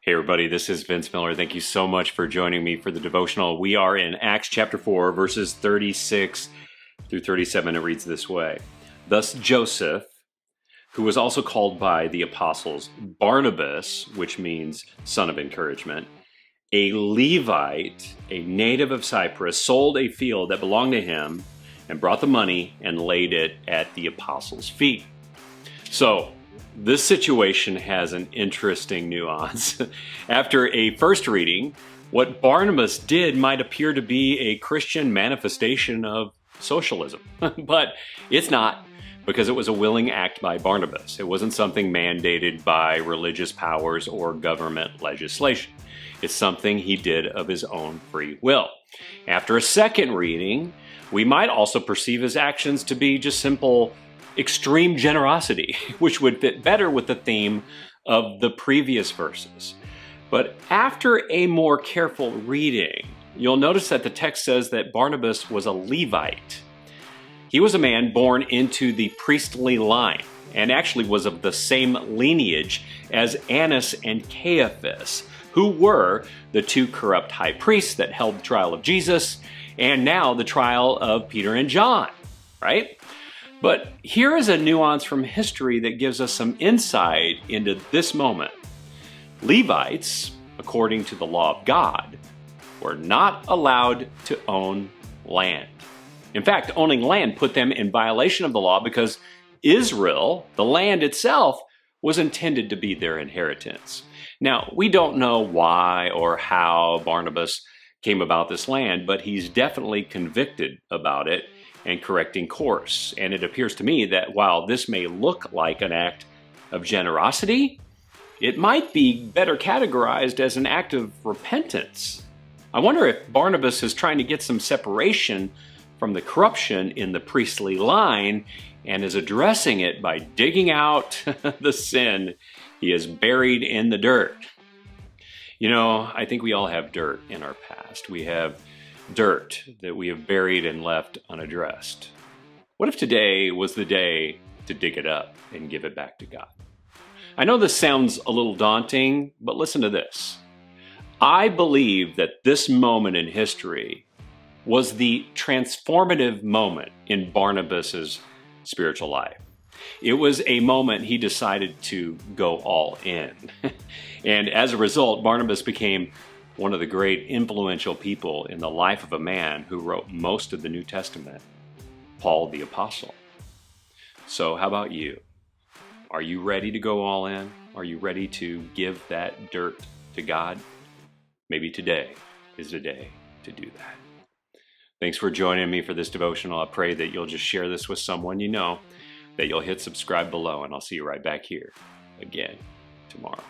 Hey everybody, this is Vince Miller. Thank you so much for joining me for the devotional. We are in Acts chapter 4, verses 36 through 37. It reads this way. Thus Joseph, who was also called by the apostles Barnabas, which means son of encouragement, a Levite, a native of Cyprus, sold a field that belonged to him and brought the money and laid it at the apostles' feet. So, this situation has an interesting nuance. After a first reading, what Barnabas did might appear to be a Christian manifestation of socialism, but it's not, because it was a willing act by Barnabas. It wasn't something mandated by religious powers or government legislation. It's something he did of his own free will. After a second reading, we might also perceive his actions to be just simple extreme generosity, which would fit better with the theme of the previous verses. But after a more careful reading, you'll notice that the text says that Barnabas was a Levite. He was a man born into the priestly line and actually was of the same lineage as Annas and Caiaphas, who were the two corrupt high priests that held the trial of Jesus and now the trial of Peter and John, right? But here is a nuance from history that gives us some insight into this moment. Levites, according to the law of God, were not allowed to own land. In fact, owning land put them in violation of the law because Israel, the land itself, was intended to be their inheritance. Now, we don't know why or how Barnabas came about this land, but he's definitely convicted about it and correcting course. And it appears to me that while this may look like an act of generosity, it might be better categorized as an act of repentance. I wonder if Barnabas is trying to get some separation from the corruption in the priestly line and is addressing it by digging out the sin he has buried in the dirt. You know, I think we all have dirt in our past. We have dirt that we have buried and left unaddressed. What if today was the day to dig it up and give it back to God? I know this sounds a little daunting, but listen to this. I believe that this moment in history was the transformative moment in Barnabas's spiritual life. It was a moment he decided to go all in. And as a result, Barnabas became one of the great influential people in the life of a man who wrote most of the New Testament, Paul the Apostle. So how about you? Are you ready to go all in? Are you ready to give that dirt to God? Maybe today is the day to do that. Thanks for joining me for this devotional. I pray that you'll just share this with someone you know, that you'll hit subscribe below, and I'll see you right back here again tomorrow.